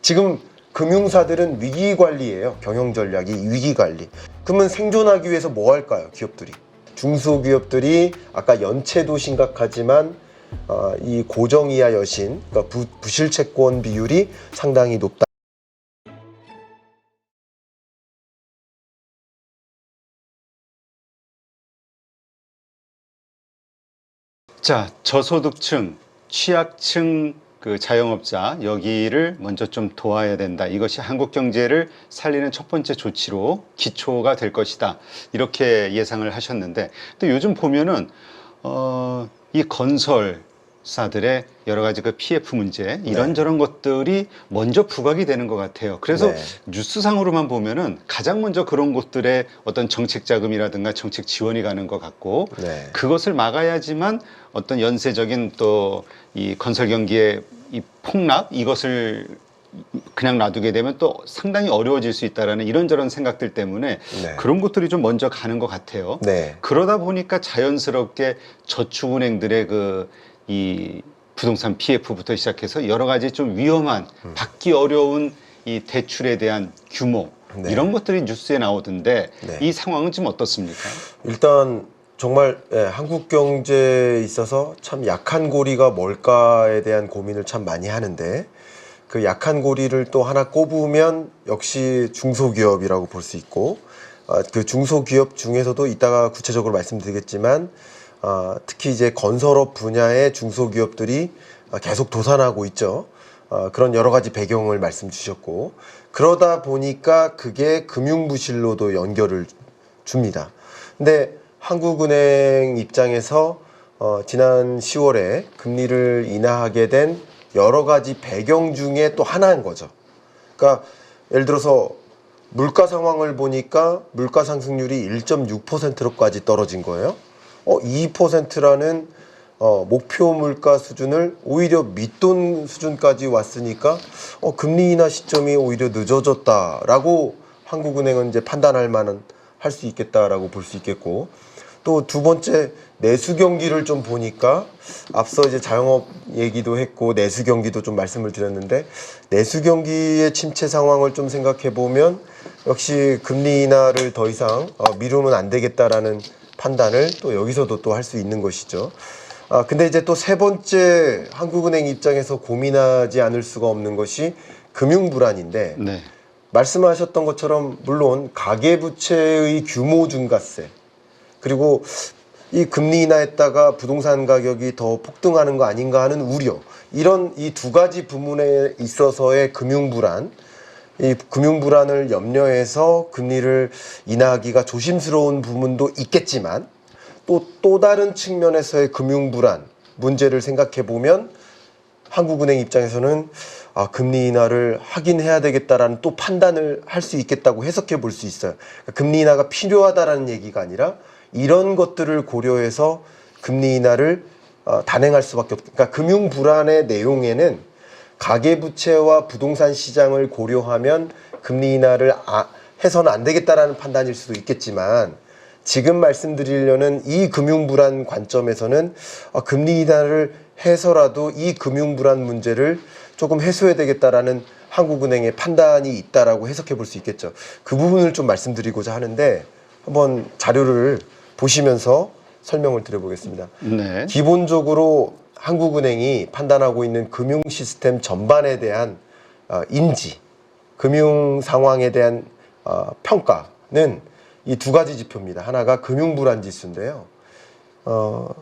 지금 금융사들은 위기관리예요. 경영전략이 위기관리. 그러면 생존하기 위해서 뭐 할까요? 기업들이. 중소기업들이 아까 연체도 심각하지만 이 고정이하 여신, 그러니까 부실채권 비율이 상당히 높다. 자, 저소득층, 취약층 그 자영업자 여기를 먼저 좀 도와야 된다. 이것이 한국 경제를 살리는 첫 번째 조치로 기초가 될 것이다. 이렇게 예상을 하셨는데 또 요즘 보면은 이 건설사들의 여러 가지 그 PF 문제 이런저런 것들이 먼저 부각이 되는 것 같아요. 그래서 뉴스상으로만 보면은 가장 먼저 그런 곳들에 어떤 정책 자금이라든가 정책 지원이 가는 것 같고 그것을 막아야지만 어떤 연쇄적인 또 이 건설 경기의 이 폭락 이것을 그냥 놔두게 되면 또 상당히 어려워질 수 있다라는 이런저런 생각들 때문에 그런 것들이 좀 먼저 가는 것 같아요. 그러다 보니까 자연스럽게 저축은행들의 그 이 부동산 PF부터 시작해서 여러 가지 좀 위험한 받기 어려운 이 대출에 대한 규모 이런 것들이 뉴스에 나오던데 이 상황은 지금 어떻습니까? 일단 정말 한국 경제에 있어서 참 약한 고리가 뭘까에 대한 고민을 참 많이 하는데 그 약한 고리를 또 하나 꼽으면 역시 중소기업이라고 볼 수 있고 그 중소기업 중에서도 이따가 구체적으로 말씀드리겠지만 특히 이제 건설업 분야의 중소기업들이 계속 도산하고 있죠. 그런 여러 가지 배경을 말씀 주셨고 그러다 보니까 그게 금융부실로도 연결을 줍니다. 근데 한국은행 입장에서 지난 10월에 금리를 인하하게 된 여러 가지 배경 중에 또 하나인 거죠. 그러니까 예를 들어서 물가 상황을 보니까 물가 상승률이 1.6%로까지 떨어진 거예요. 2%라는 목표 물가 수준을 오히려 밑돈 수준까지 왔으니까 금리 인하 시점이 오히려 늦어졌다라고 한국은행은 이제 판단할 만한 할 수 있겠다라고 볼 수 있겠고 또 두 번째 내수 경기를 좀 보니까 앞서 이제 자영업 얘기도 했고 내수 경기도 좀 말씀을 드렸는데 내수 경기의 침체 상황을 좀 생각해 보면 역시 금리 인하를 더 이상 미루면 안 되겠다라는 판단을 또 여기서도 또 할 수 있는 것이죠. 근데 이제 또 세 번째 한국은행 입장에서 고민하지 않을 수가 없는 것이 금융 불안인데 말씀하셨던 것처럼 물론 가계부채의 규모 증가세 그리고 이 금리 인하했다가 부동산 가격이 더 폭등하는 거 아닌가 하는 우려 이런 이 두 가지 부분에 있어서의 금융 불안 이 금융 불안을 염려해서 금리를 인하하기가 조심스러운 부분도 있겠지만 또 다른 측면에서의 금융 불안 문제를 생각해 보면 한국은행 입장에서는 금리 인하를 하긴 해야 되겠다라는 또 판단을 할 수 있겠다고 해석해 볼 수 있어요. 그러니까 금리 인하가 필요하다라는 얘기가 아니라 이런 것들을 고려해서 금리 인하를 단행할 수밖에 없다. 그러니까 금융 불안의 내용에는 가계부채와 부동산 시장을 고려하면 금리 인하를 해서는 안 되겠다라는 판단일 수도 있겠지만 지금 말씀드리려는 이 금융 불안 관점에서는 금리 인하를 해서라도 이 금융 불안 문제를 조금 해소해야 되겠다라는 한국은행의 판단이 있다라고 해석해 볼 수 있겠죠. 그 부분을 좀 말씀드리고자 하는데 한번 자료를 보시면서 설명을 드려보겠습니다. 기본적으로 한국은행이 판단하고 있는 금융 시스템 전반에 대한 인지, 금융 상황에 대한 평가는 이 두 가지 지표입니다. 하나가 금융불안지수인데요.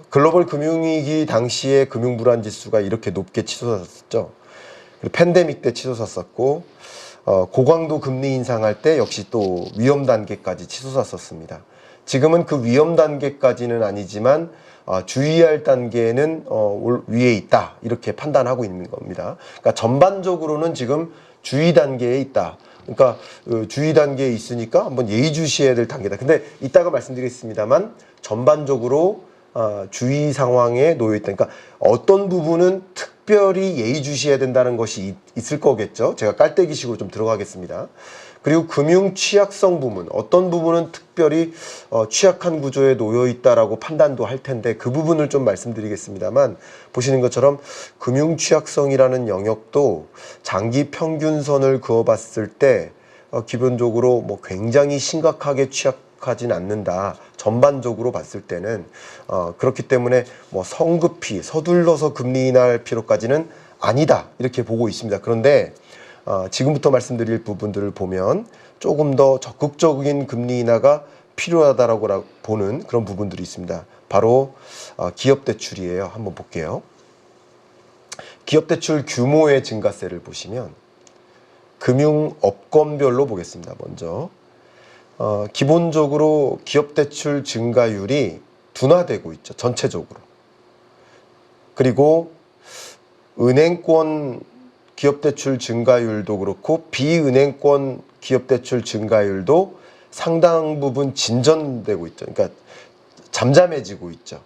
글로벌 금융위기 당시에 금융불안지수가 이렇게 높게 치솟았었죠. 그리고 팬데믹 때 치솟았었고 고강도 금리 인상할 때 역시 또 위험 단계까지 치솟았었습니다. 지금은 그 위험 단계까지는 아니지만 주의할 단계는 위에 있다 이렇게 판단하고 있는 겁니다. 그러니까 전반적으로는 지금 주의 단계에 있다. 그러니까 주의 단계에 있으니까 한번 예의주시해야 될 단계다. 근데 이따가 말씀드리겠습니다만 전반적으로 주의 상황에 놓여 있다. 그러니까 어떤 부분은 특별히 예의주시해야 된다는 것이 있을 거겠죠. 제가 깔때기식으로 좀 들어가겠습니다. 그리고 금융 취약성 부분, 어떤 부분은 특별히 취약한 구조에 놓여 있다라고 판단도 할 텐데 그 부분을 좀 말씀드리겠습니다만, 보시는 것처럼 금융 취약성이라는 영역도 장기 평균선을 그어봤을 때 기본적으로 뭐 굉장히 심각하게 취약하진 않는다. 전반적으로 봤을 때는 그렇기 때문에 뭐 성급히 서둘러서 금리 인하할 필요까지는 아니다, 이렇게 보고 있습니다. 그런데 지금부터 말씀드릴 부분들을 보면 조금 더 적극적인 금리 인하가 필요하다라고 보는 그런 부분들이 있습니다. 바로 기업 대출이에요. 한번 볼게요. 기업 대출 규모의 증가세를 보시면 금융업권별로 보겠습니다. 먼저 기본적으로 기업 대출 증가율이 둔화되고 있죠. 전체적으로. 그리고 은행권 기업대출 증가율도 그렇고 비은행권 기업대출 증가율도 상당 부분 진전되고 있죠. 그러니까 잠잠해지고 있죠.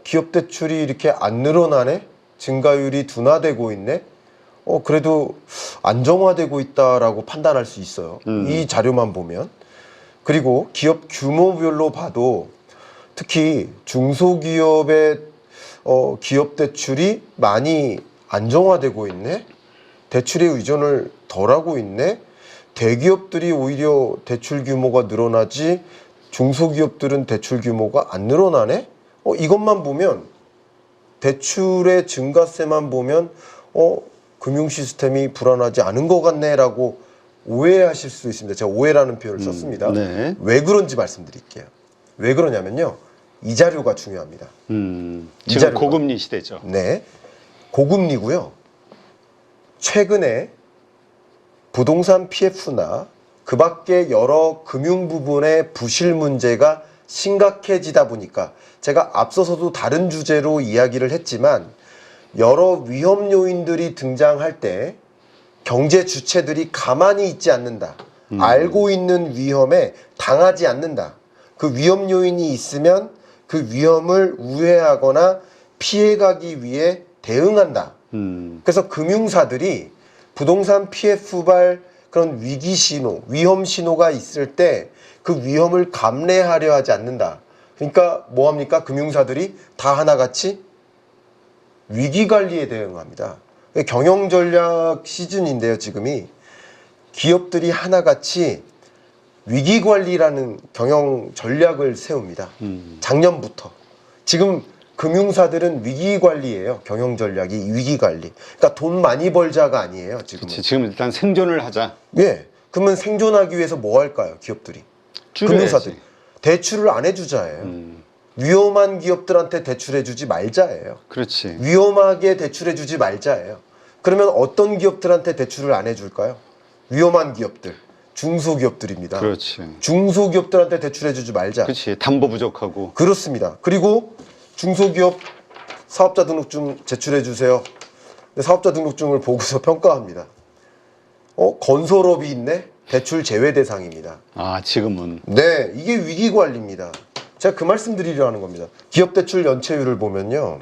기업대출이 이렇게 안 늘어나네? 증가율이 둔화되고 있네? 그래도 안정화되고 있다라고 판단할 수 있어요. 이 자료만 보면. 그리고 기업 규모별로 봐도 특히 중소기업의 기업 대출이 많이 안정화되고 있네? 대출의 의존을 덜하고 있네? 대기업들이 오히려 대출 규모가 늘어나지 중소기업들은 대출 규모가 안 늘어나네? 이것만 보면, 대출의 증가세만 보면 금융 시스템이 불안하지 않은 것 같네 라고 오해하실 수 있습니다. 제가 오해라는 표현을 썼습니다. 네. 왜 그런지 말씀드릴게요. 왜 그러냐면요, 이 자료가 중요합니다. 지금 자료가. 고금리 시대죠. 네, 고금리고요. 최근에 부동산 PF나 그 밖에 여러 금융 부분의 부실 문제가 심각해지다 보니까, 제가 앞서서도 다른 주제로 이야기를 했지만 여러 위험 요인들이 등장할 때 경제 주체들이 가만히 있지 않는다. 알고 있는 위험에 당하지 않는다. 그 위험 요인이 있으면 그 위험을 우회하거나 피해가기 위해 대응한다. 그래서 금융사들이 부동산 PF발 그런 위기 신호, 위험 신호가 있을 때 그 위험을 감내하려 하지 않는다. 그러니까 뭐합니까? 금융사들이 다 하나같이 위기관리에 대응합니다. 경영전략 시즌인데요, 지금이. 기업들이 하나같이 위기관리라는 경영전략을 세웁니다. 작년부터. 지금 금융사들은 위기관리예요. 경영전략이 위기관리. 그러니까 돈 많이 벌자가 아니에요, 지금은. 그치, 지금 일단 생존을 하자. 예. 그러면 생존하기 위해서 뭐 할까요, 기업들이? 줄여야지. 금융사들이. 대출을 안 해주자예요. 위험한 기업들한테 대출해주지 말자예요. 그렇지. 위험하게 대출해주지 말자예요. 그러면 어떤 기업들한테 대출을 안 해줄까요? 위험한 기업들, 중소기업들입니다. 그렇지. 중소기업들한테 대출해주지 말자. 그렇지. 담보 부족하고. 그렇습니다. 그리고 중소기업 사업자 등록증 제출해주세요. 사업자 등록증을 보고서 평가합니다. 건설업이 있네? 대출 제외 대상입니다. 지금은. 네, 이게 위기관리입니다. 제가 그 말씀 드리려 하는 겁니다. 기업 대출 연체율을 보면요,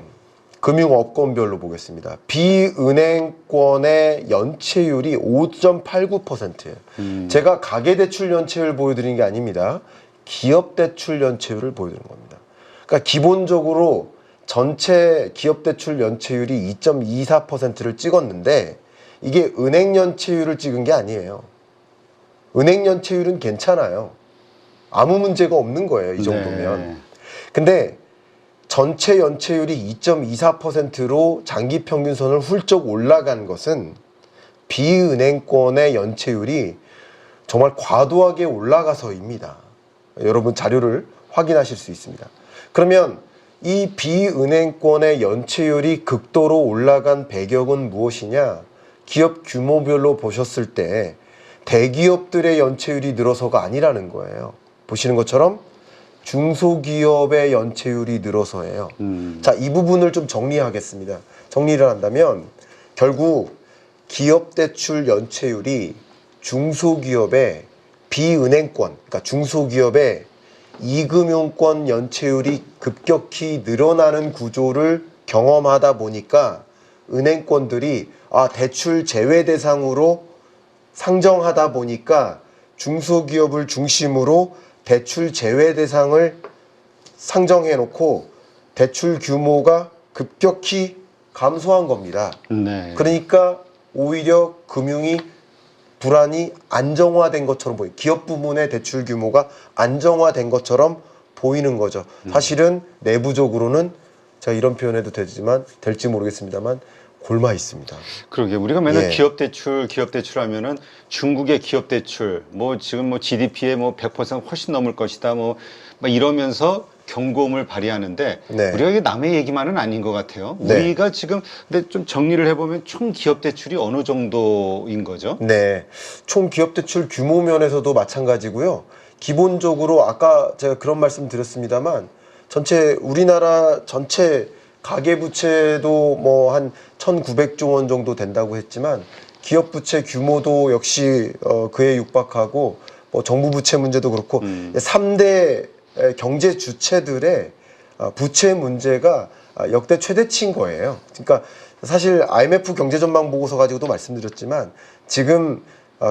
금융업권별로 보겠습니다. 비은행권의 연체율이 5.89%예요. 제가 가계대출 연체율 보여드리는 게 아닙니다. 기업대출 연체율을 보여드리는 겁니다. 그러니까 기본적으로 전체 기업대출 연체율이 2.24%를 찍었는데 이게 은행 연체율을 찍은 게 아니에요. 은행 연체율은 괜찮아요. 아무 문제가 없는 거예요, 이 정도면. 네. 근데 전체 연체율이 2.24%로 장기 평균선을 훌쩍 올라간 것은 비은행권의 연체율이 정말 과도하게 올라가서입니다. 여러분 자료를 확인하실 수 있습니다. 그러면 이 비은행권의 연체율이 극도로 올라간 배경은 무엇이냐? 기업 규모별로 보셨을 때 대기업들의 연체율이 늘어서가 아니라는 거예요. 보시는 것처럼 중소기업의 연체율이 늘어서예요. 자, 이 부분을 좀 정리하겠습니다. 정리를 한다면 결국 기업대출 연체율이 중소기업의 비은행권, 그러니까 중소기업의 이금융권 연체율이 급격히 늘어나는 구조를 경험하다 보니까 은행권들이 대출 제외 대상으로 상정하다 보니까 중소기업을 중심으로 대출 제외 대상을 상정해 놓고 대출 규모가 급격히 감소한 겁니다. 네. 그러니까 오히려 금융이 불안이 안정화된 것처럼 보여요. 기업 부문의 대출 규모가 안정화된 것처럼 보이는 거죠. 사실은 내부적으로는 제가 이런 표현해도 될지 모르겠습니다만 골마 있습니다. 그러게 우리가 맨날 예. 기업 대출 하면은 중국의 기업 대출 뭐 지금 뭐 GDP의 뭐 100% 훨씬 넘을 것이다 뭐 막 이러면서 경고음을 발휘하는데 네. 우리가 이게 남의 얘기만은 아닌 것 같아요. 네. 우리가 지금 근데 좀 정리를 해보면 총 기업 대출이 어느 정도인 거죠? 네, 총 기업 대출 규모 면에서도 마찬가지고요. 기본적으로 아까 제가 그런 말씀 드렸습니다만 우리나라 전체 가계 부채도 뭐 한 1,900조 원 정도 된다고 했지만 기업 부채 규모도 역시 그에 육박하고 뭐 정부 부채 문제도 그렇고 3대 경제 주체들의 부채 문제가 역대 최대치인 거예요. 그러니까 사실 IMF 경제 전망 보고서 가지고도 말씀드렸지만 지금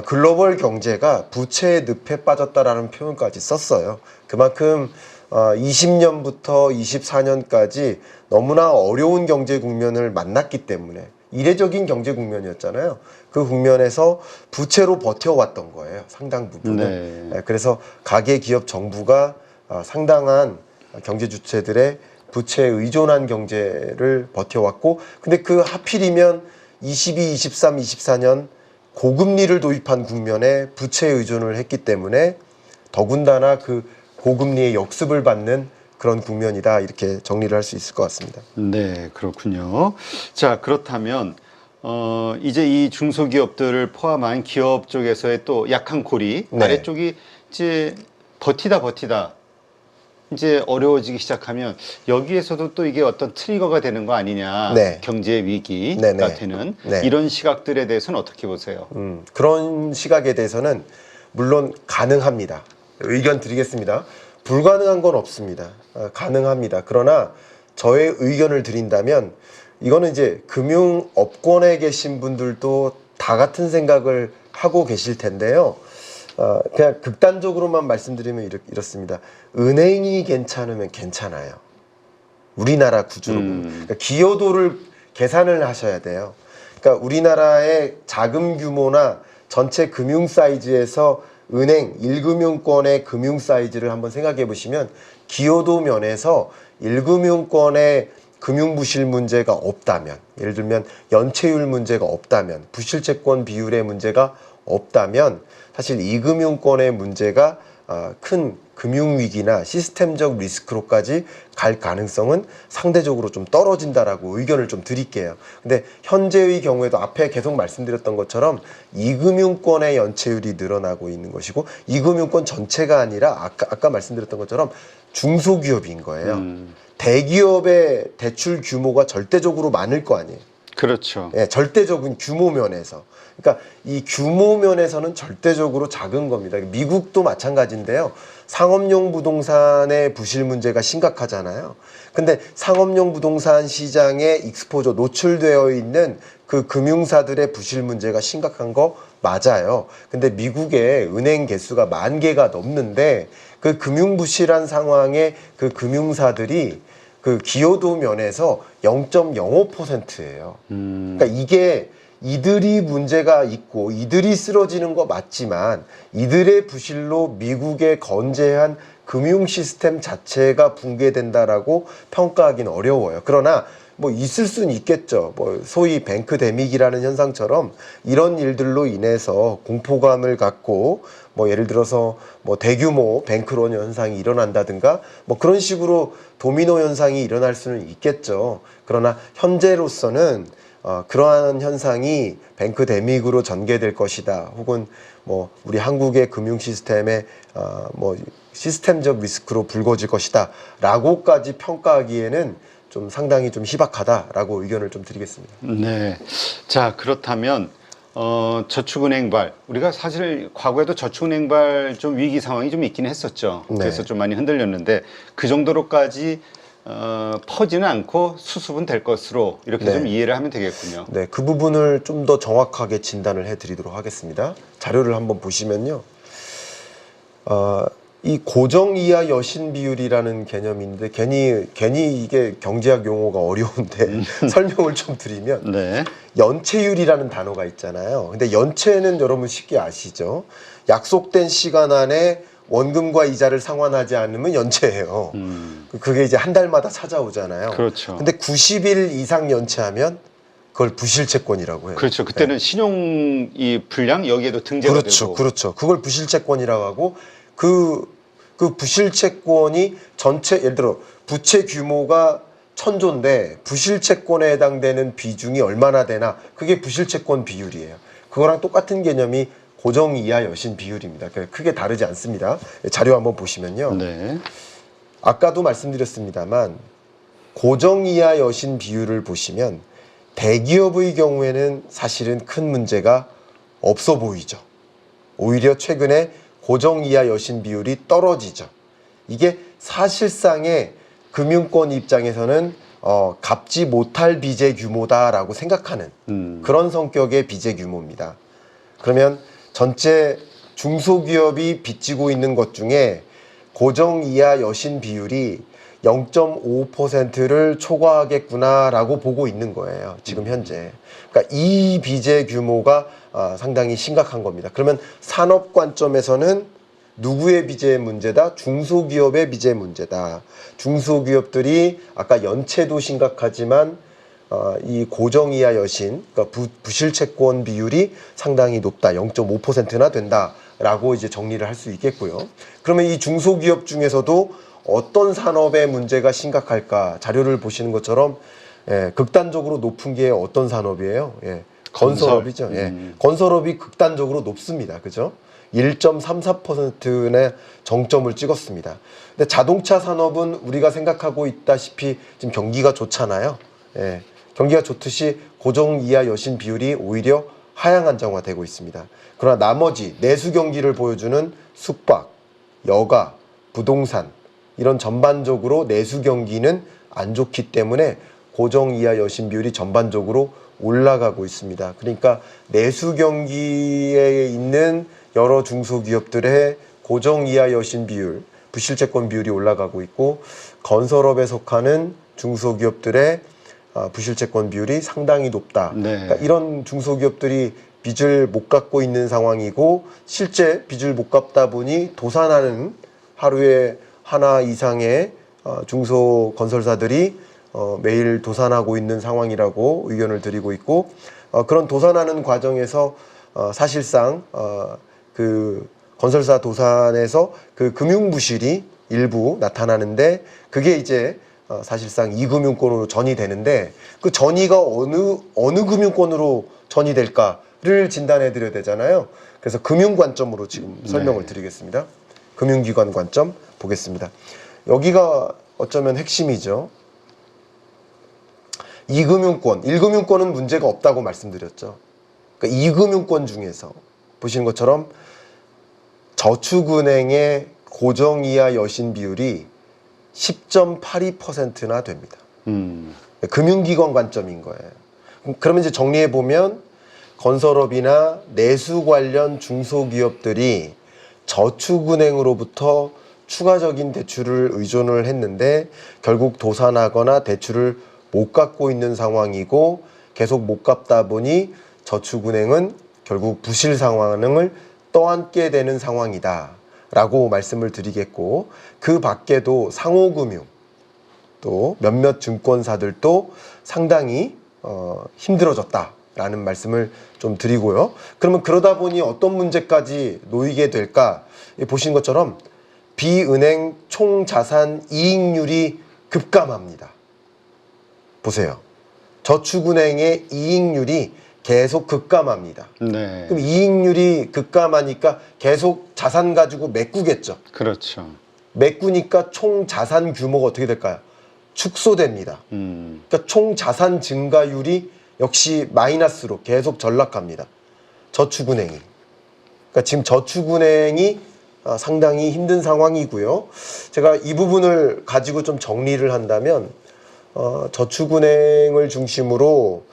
글로벌 경제가 부채의 늪에 빠졌다라는 표현까지 썼어요. 그만큼 20년부터 24년까지 너무나 어려운 경제 국면을 만났기 때문에 이례적인 경제 국면이었잖아요. 그 국면에서 부채로 버텨왔던 거예요. 상당 부분은. 네. 그래서 가계 기업 정부가 상당한 경제 주체들의 부채에 의존한 경제를 버텨왔고 근데 그 하필이면 22, 23, 24년 고금리를 도입한 국면에 부채에 의존을 했기 때문에 더군다나 그 고금리의 역습을 받는 그런 국면이다 이렇게 정리를 할 수 있을 것 같습니다. 네, 그렇군요. 자, 그렇다면 이제 이 중소기업들을 포함한 기업 쪽에서의 또 약한 고리 네. 아래쪽이 이제 버티다 이제 어려워지기 시작하면 여기에서도 또 이게 어떤 트리거가 되는 거 아니냐, 네. 경제 위기가 네네. 되는 네. 이런 시각들에 대해서는 어떻게 보세요? 그런 시각에 대해서는 물론 가능합니다. 의견 드리겠습니다. 불가능한 건 없습니다. 가능합니다. 그러나 저의 의견을 드린다면 이거는 이제 금융업권에 계신 분들도 다 같은 생각을 하고 계실 텐데요. 그냥 극단적으로만 말씀드리면 이렇습니다. 은행이 괜찮으면 괜찮아요. 우리나라 구조로 보면. 그러니까 기여도를 계산을 하셔야 돼요. 그러니까 우리나라의 자금 규모나 전체 금융 사이즈에서 은행 1금융권의 금융 사이즈를 한번 생각해 보시면 기여도 면에서 1금융권의 금융 부실 문제가 없다면, 예를 들면 연체율 문제가 없다면, 부실채권 비율의 문제가 없다면 사실 2금융권의 문제가 큰 금융위기나 시스템적 리스크로까지 갈 가능성은 상대적으로 좀 떨어진다라고 의견을 좀 드릴게요. 근데 현재의 경우에도 앞에 계속 말씀드렸던 것처럼 2금융권의 연체율이 늘어나고 있는 것이고 2금융권 전체가 아니라 아까 말씀드렸던 것처럼 중소기업인 거예요. 대기업의 대출 규모가 절대적으로 많을 거 아니에요. 그렇죠. 예, 절대적인 규모 면에서. 그러니까 이 규모 면에서는 절대적으로 작은 겁니다. 미국도 마찬가지인데요. 상업용 부동산의 부실 문제가 심각하잖아요. 근데 상업용 부동산 시장에 익스포저 노출되어 있는 그 금융사들의 부실 문제가 심각한 거 맞아요. 근데 미국의 은행 개수가 10,000개가 넘는데 그 금융 부실한 상황에 그 금융사들이 그 기여도 면에서 0.05%예요. 그러니까 이게 이들이 문제가 있고 이들이 쓰러지는 거 맞지만 이들의 부실로 미국의 건재한 금융 시스템 자체가 붕괴된다라고 평가하기는 어려워요. 그러나 뭐 있을 수는 있겠죠. 뭐 소위 뱅크 데믹이라는 현상처럼 이런 일들로 인해서 공포감을 갖고 뭐 예를 들어서 뭐 대규모 뱅크런 현상이 일어난다든가 뭐 그런 식으로 도미노 현상이 일어날 수는 있겠죠. 그러나 현재로서는 그러한 현상이 뱅크 데믹으로 전개될 것이다. 혹은 뭐 우리 한국의 금융 시스템에 뭐 시스템적 리스크로 불거질 것이다. 라고까지 평가하기에는 좀 상당히 좀 희박하다라고 의견을 좀 드리겠습니다. 네. 자, 그렇다면 저축은행발 우리가 사실 과거에도 저축은행발 좀 위기 상황이 좀 있긴 했었죠. 네. 그래서 좀 많이 흔들렸는데 그 정도로까지 퍼지는 않고 수습은 될 것으로 이렇게 네. 좀 이해를 하면 되겠군요. 네, 그 부분을 좀 더 정확하게 진단을 해드리도록 하겠습니다. 자료를 한번 보시면요. 이 고정 이하 여신 비율이라는 개념인데 괜히 이게 경제학 용어가 어려운데 설명을 좀 드리면 네. 연체율이라는 단어가 있잖아요. 근데 연체는 여러분 쉽게 아시죠? 약속된 시간 안에 원금과 이자를 상환하지 않으면 연체예요. 그게 이제 한 달마다 찾아오잖아요. 그렇죠. 근데 90일 이상 연체하면 그걸 부실채권이라고 해요. 그렇죠. 그때는 신용 이 불량 여기에도 등재가 그렇죠, 되고. 그렇죠. 그걸 부실채권이라고 하고 그 부실채권이 전체 예를 들어 부채 규모가 1,000조인데 부실채권에 해당되는 비중이 얼마나 되나 그게 부실채권 비율이에요. 그거랑 똑같은 개념이 고정 이하 여신 비율입니다. 크게 다르지 않습니다. 자료 한번 보시면요. 네. 아까도 말씀드렸습니다만 고정 이하 여신 비율을 보시면 대기업의 경우에는 사실은 큰 문제가 없어 보이죠. 오히려 최근에 고정 이하 여신 비율이 떨어지죠. 이게 사실상의 금융권 입장에서는 갚지 못할 빚의 규모다라고 생각하는 그런 성격의 빚의 규모입니다. 그러면 전체 중소기업이 빚지고 있는 것 중에 고정 이하 여신 비율이 0.5%를 초과하겠구나라고 보고 있는 거예요. 지금 현재. 그러니까 이 빚의 규모가 상당히 심각한 겁니다. 그러면 산업 관점에서는 누구의 빚의 문제다? 중소기업의 빚의 문제다. 중소기업들이 아까 연체도 심각하지만 이 고정 이하 여신, 그러니까 부실채권 비율이 상당히 높다. 0.5%나 된다라고 이제 정리를 할 수 있겠고요. 그러면 이 중소기업 중에서도 어떤 산업의 문제가 심각할까? 자료를 보시는 것처럼 극단적으로 높은 게 어떤 산업이에요? 건설업이죠. 건설업이 극단적으로 높습니다. 그죠? 1.34%의 정점을 찍었습니다. 근데 자동차 산업은 우리가 생각하고 있다시피 지금 경기가 좋잖아요. 경기가 좋듯이 고정 이하 여신 비율이 오히려 하향 안정화되고 있습니다. 그러나 나머지 내수 경기를 보여주는 숙박, 여가, 부동산 이런 전반적으로 내수 경기는 안 좋기 때문에 고정 이하 여신 비율이 전반적으로 올라가고 있습니다. 그러니까 내수 경기에 있는 여러 중소기업들의 고정 이하 여신 비율, 부실채권 비율이 올라가고 있고 건설업에 속하는 중소기업들의 부실채권 비율이 상당히 높다. 네. 그러니까 이런 중소기업들이 빚을 못 갚고 있는 상황이고 실제 빚을 못 갚다 보니 도산하는 하루에 하나 이상의 중소건설사들이 매일 도산하고 있는 상황이라고 의견을 드리고 있고 그런 도산하는 과정에서 사실상 그 건설사 도산에서 그 금융부실이 일부 나타나는데 그게 이제 사실상 이금융권으로 전이 되는데 그 전이가 어느 금융권으로 전이 될까를 진단해 드려야 되잖아요. 그래서 금융 관점으로 지금 설명을 드리겠습니다. 금융기관 관점 보겠습니다. 여기가 어쩌면 핵심이죠. 2금융권, 1금융권은 문제가 없다고 말씀드렸죠. 그러니까 2금융권 중에서 보시는 것처럼 저축은행의 고정 이하 여신 비율이 10.82%나 됩니다. 금융기관 관점인 거예요. 그러면 이제 정리해 보면 건설업이나 내수 관련 중소기업들이 저축은행으로부터 추가적인 대출을 의존을 했는데 결국 도산하거나 대출을 못 갚고 있는 상황이고 계속 못 갚다 보니 저축은행은 결국 부실 상황을 떠안게 되는 상황이다 라고 말씀을 드리겠고 그 밖에도 상호금융 또 몇몇 증권사들도 상당히 힘들어졌다라는 말씀을 좀 드리고요. 그러면 그러다 보니 어떤 문제까지 놓이게 될까? 보신 것처럼 비은행 총자산 이익률이 급감합니다. 보세요. 저축은행의 이익률이 계속 급감합니다. 네. 그럼 이익률이 급감하니까 계속 자산 가지고 메꾸겠죠. 그렇죠. 메꾸니까 총 자산 규모가 어떻게 될까요? 축소됩니다. 그러니까 총 자산 증가율이 역시 마이너스로 계속 전락합니다. 저축은행이. 그러니까 지금 저축은행이 상당히 힘든 상황이고요. 제가 이 부분을 가지고 좀 정리를 한다면 저축은행을 중심으로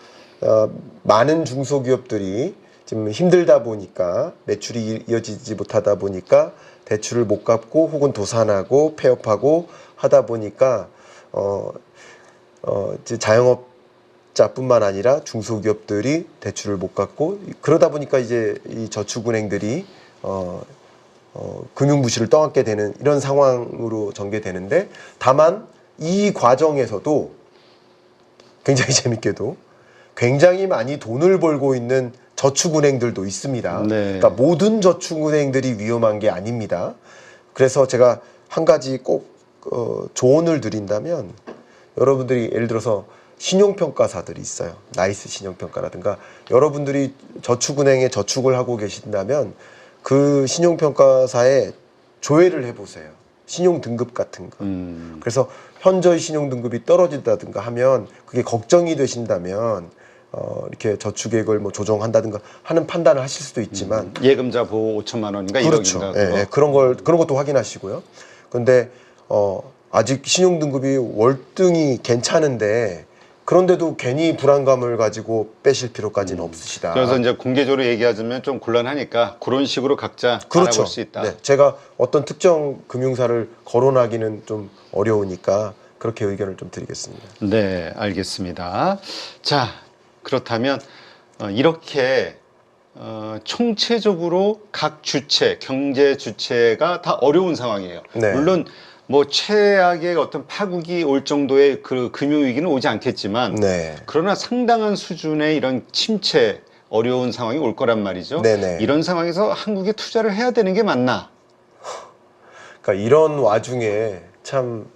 많은 중소기업들이 지금 힘들다 보니까 매출이 이어지지 못하다 보니까 대출을 못 갚고 혹은 도산하고 폐업하고 하다 보니까 이제 자영업자뿐만 아니라 중소기업들이 대출을 못 갚고 그러다 보니까 이제 이 저축은행들이 금융부실을 떠안게 되는 이런 상황으로 전개되는데, 다만 이 과정에서도 굉장히 재밌게도 굉장히 많이 돈을 벌고 있는 저축은행들도 있습니다. 네. 그러니까 모든 저축은행들이 위험한 게 아닙니다. 그래서 제가 한 가지 꼭 조언을 드린다면, 여러분들이 예를 들어서 신용평가사들이 있어요. 나이스 신용평가라든가. 여러분들이 저축은행에 저축을 하고 계신다면 그 신용평가사에 조회를 해보세요. 신용등급 같은 거. 그래서 현저히 신용등급이 떨어진다든가 하면 그게 걱정이 되신다면 이렇게 저축액을 뭐 조정한다든가 하는 판단을 하실 수도 있지만 예금자 보호 5천만 원인가 그렇죠. 1억인가 예, 그런 것도 확인하시고요. 근데 아직 신용등급이 월등히 괜찮은데 그런데도 괜히 불안감을 가지고 빼실 필요까지는 없으시다. 그래서 이제 공개적으로 얘기하자면 좀 곤란하니까 그런 식으로 각자 그렇죠. 알아볼 수 있다. 네, 제가 어떤 특정 금융사를 거론하기는 좀 어려우니까 그렇게 의견을 좀 드리겠습니다. 네, 알겠습니다. 자, 그렇다면 이렇게 총체적으로 각 주체, 경제 주체가 다 어려운 상황이에요. 네. 물론 뭐 최악의 어떤 파국이 올 정도의 그 금융위기는 오지 않겠지만 네. 그러나 상당한 수준의 이런 침체, 어려운 상황이 올 거란 말이죠. 네네. 이런 상황에서 한국에 투자를 해야 되는 게 맞나? 그러니까 이런 와중에 참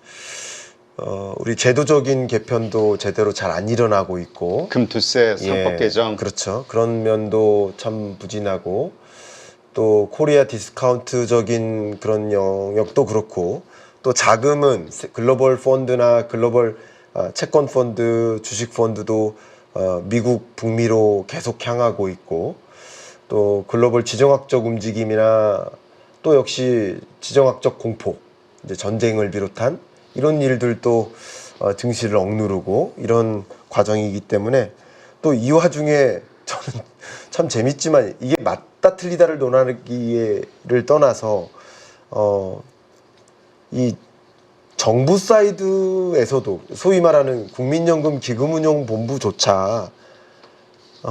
우리 제도적인 개편도 제대로 잘 안 일어나고 있고, 금투세 상법 개정. 그렇죠. 그런 면도 참 부진하고, 또 코리아 디스카운트적인 그런 영역도 그렇고, 또 자금은 글로벌 펀드나 글로벌 채권 펀드, 주식 펀드도 미국 북미로 계속 향하고 있고, 또 글로벌 지정학적 움직임이나 또 역시 지정학적 공포, 이제 전쟁을 비롯한 이런 일들도 증시를 억누르고 이런 과정이기 때문에, 또 이 와중에 저는 참 재밌지만 이게 맞다 틀리다를 논하기를 떠나서 이 정부 사이드에서도 소위 말하는 국민연금 기금운용본부조차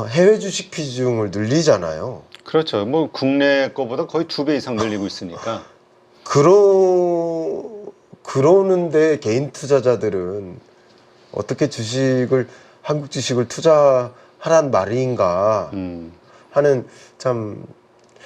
해외 주식 비중을 늘리잖아요. 그렇죠. 뭐 국내 거보다 거의 2배 이상 늘리고 있으니까. 그러는데 개인 투자자들은 어떻게 한국 주식을 투자하란 말인가 하는, 참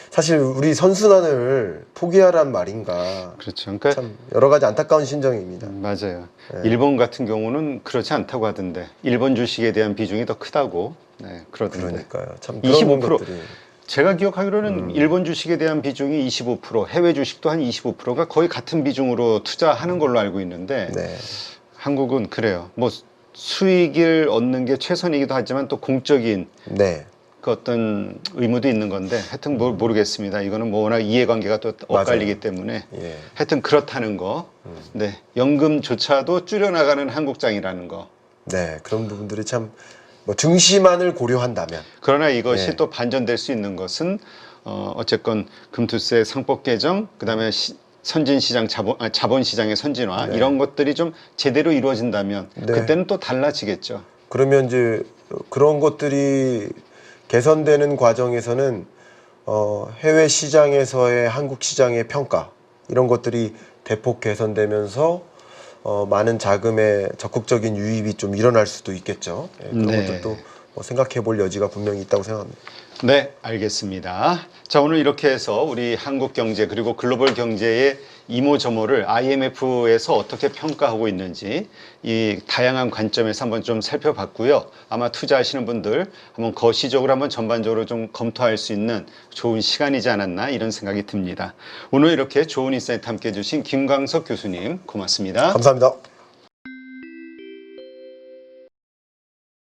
사실 우리 선순환을 포기하란 말인가. 그렇죠. 그러니까 참 여러 가지 안타까운 심정입니다. 맞아요. 네. 일본 같은 경우는 그렇지 않다고 하던데 일본 주식에 대한 비중이 더 크다고. 네, 그러던데. 그러니까요. 참 그런 25%. 것들이. 제가 기억하기로는 일본 주식에 대한 비중이 25%, 해외 주식도 한 25%가 거의 같은 비중으로 투자하는 걸로 알고 있는데 네. 한국은 그래요. 뭐 수익을 얻는 게 최선이기도 하지만 또 공적인 네. 그 어떤 의무도 있는 건데 하여튼 모르겠습니다. 이거는 뭐 워낙 이해관계가 또 엇갈리기 때문에 예. 하여튼 그렇다는 거. 네, 연금조차도 줄여나가는 한국장이라는 거. 네. 그런 부분들이 참 뭐 증시만을 고려한다면. 그러나 이것이 네. 또 반전될 수 있는 것은 어쨌건 금투세 상법 개정, 그다음에 선진시장 자본시장의 선진화 네. 이런 것들이 좀 제대로 이루어진다면 네. 그때는 또 달라지겠죠. 그러면 이제 그런 것들이 개선되는 과정에서는 해외 시장에서의 한국 시장의 평가, 이런 것들이 대폭 개선되면서 많은 자금의 적극적인 유입이 좀 일어날 수도 있겠죠. 예, 그런 네. 것들도 뭐 생각해 볼 여지가 분명히 있다고 생각합니다. 네, 알겠습니다. 자, 오늘 이렇게 해서 우리 한국 경제 그리고 글로벌 경제의 이모저모를 IMF에서 어떻게 평가하고 있는지 이 다양한 관점에서 한번 좀 살펴봤고요. 아마 투자하시는 분들 한번 거시적으로 한번 전반적으로 좀 검토할 수 있는 좋은 시간이지 않았나 이런 생각이 듭니다. 오늘 이렇게 좋은 인사이트 함께 해주신 김광석 교수님 고맙습니다. 감사합니다.